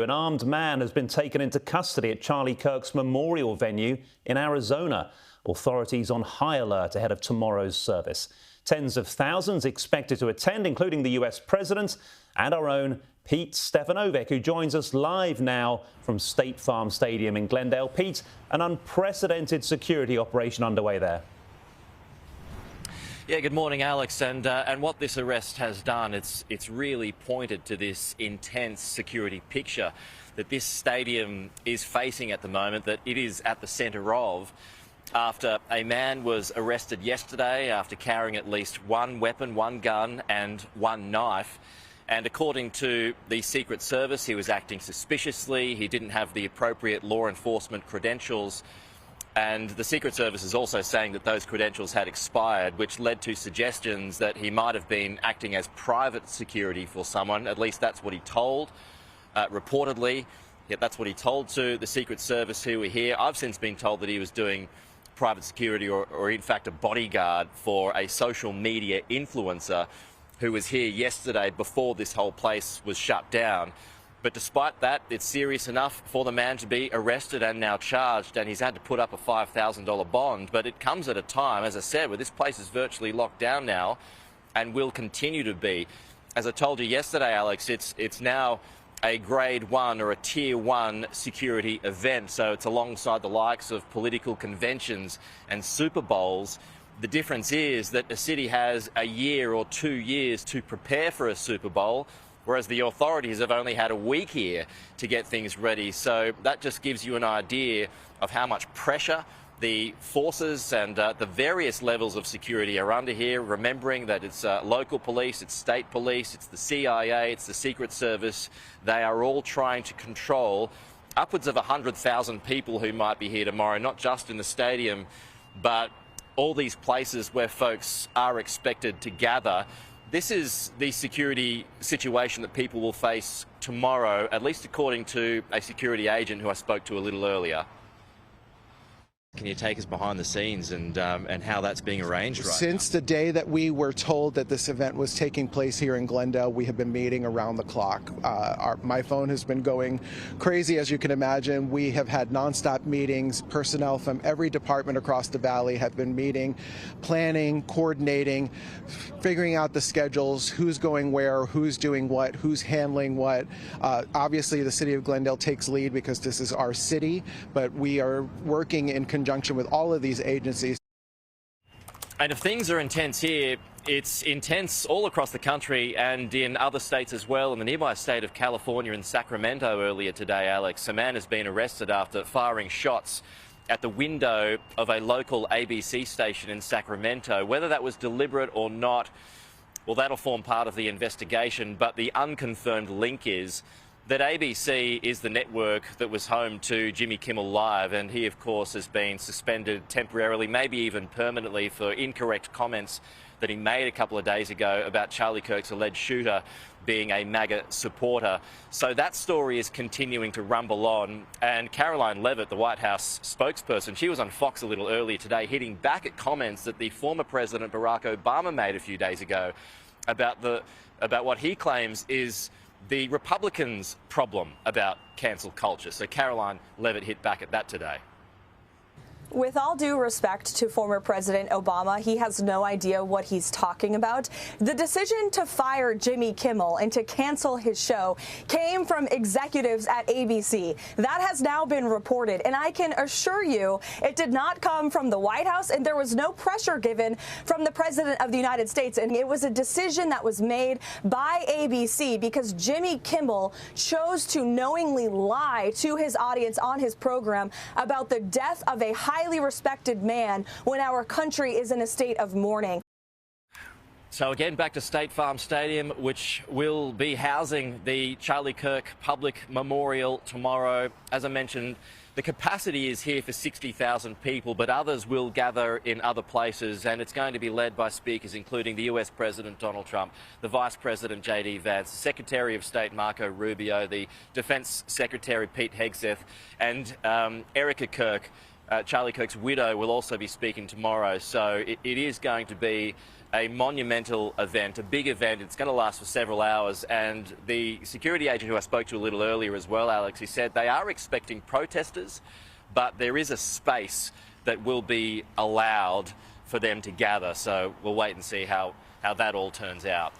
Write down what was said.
An armed man has been taken into custody at Charlie Kirk's memorial venue in Arizona. Authorities on high alert ahead of tomorrow's service. Tens of thousands expected to attend, including the US President and our own Pete Stefanovic, who joins us live now from State Farm Stadium in Glendale. Pete, an unprecedented security operation underway there. Yeah, good morning, Alex. And what this arrest has done, it's really pointed to this intense security picture that this stadium is facing at the moment, that it is at the centre of, after a man was arrested yesterday after carrying at least one weapon, one gun and one knife. And according to the Secret Service, he was acting suspiciously. He didn't have the appropriate law enforcement credentials. And the Secret Service is also saying that those credentials had expired, which led to suggestions that he might have been acting as private security for someone. At least that's what he told, reportedly. Yet that's what he told to the Secret Service who were here. I've since been told that he was doing private security or in fact a bodyguard for a social media influencer who was here yesterday before this whole place was shut down. But despite that, it's serious enough for the man to be arrested and now charged, and he's had to put up a $5,000 bond. But it comes at a time, as I said, where this place is virtually locked down now and will continue to be. As I told you yesterday, Alex, it's now a grade 1 or a tier 1 security event. So it's alongside the likes of political conventions and Super Bowls. The difference is that a city has a year or 2 years to prepare for a Super Bowl, whereas the authorities have only had a week here to get things ready. So that just gives you an idea of how much pressure the forces and the various levels of security are under here, remembering that it's local police, it's state police, it's the CIA, it's the Secret Service. They are all trying to control upwards of 100,000 people who might be here tomorrow, not just in the stadium, but all these places where folks are expected to gather. This is the security situation that people will face tomorrow, at least according to a security agent who I spoke to a little earlier. Can you take us behind the scenes and how that's being arranged right now? Since the day that we were told that this event was taking place here in Glendale, we have been meeting around the clock. My phone has been going crazy, as you can imagine. We have had nonstop meetings. Personnel from every department across the valley have been meeting, planning, coordinating, figuring out the schedules, who's going where, who's doing what, who's handling what. Obviously, the city of Glendale takes lead because this is our city, but we are working in conjunction with all of these agencies. And if things are intense here, it's intense all across the country and in other states as well. In the nearby state of California in Sacramento earlier today, Alex, a man has been arrested after firing shots at the window of a local ABC station in Sacramento. Whether that was deliberate or not, well, that'll form part of the investigation. But the unconfirmed link is that ABC is the network that was home to Jimmy Kimmel Live, and he, of course, has been suspended temporarily, maybe even permanently, for incorrect comments that he made a couple of days ago about Charlie Kirk's alleged shooter being a MAGA supporter. So that story is continuing to rumble on, and Karoline Leavitt, the White House spokesperson, she was on Fox a little earlier today, hitting back at comments that the former President Barack Obama made a few days ago about what he claims is the Republicans' problem about cancel culture. So Karoline Leavitt hit back at that today. With all due respect to former President Obama, he has no idea what he's talking about. The decision to fire Jimmy Kimmel and to cancel his show came from executives at ABC. That has now been reported, and I can assure you it did not come from the White House, and there was no pressure given from the President of the United States. And it was a decision that was made by ABC because Jimmy Kimmel chose to knowingly lie to his audience on his program about the death of a highly respected man when our country is in a state of mourning. So again, back to State Farm Stadium, which will be housing the Charlie Kirk Public Memorial tomorrow. As I mentioned, the capacity is here for 60,000 people, but others will gather in other places, and it's going to be led by speakers including the US President Donald Trump, the Vice President J.D. Vance, Secretary of State Marco Rubio, the Defense Secretary Pete Hegseth, and Erica Kirk, Charlie Kirk's widow, will also be speaking tomorrow. So it is going to be a monumental event, a big event. It's going to last for several hours. And the security agent who I spoke to a little earlier as well, Alex, he said they are expecting protesters, but there is a space that will be allowed for them to gather. So we'll wait and see how that all turns out.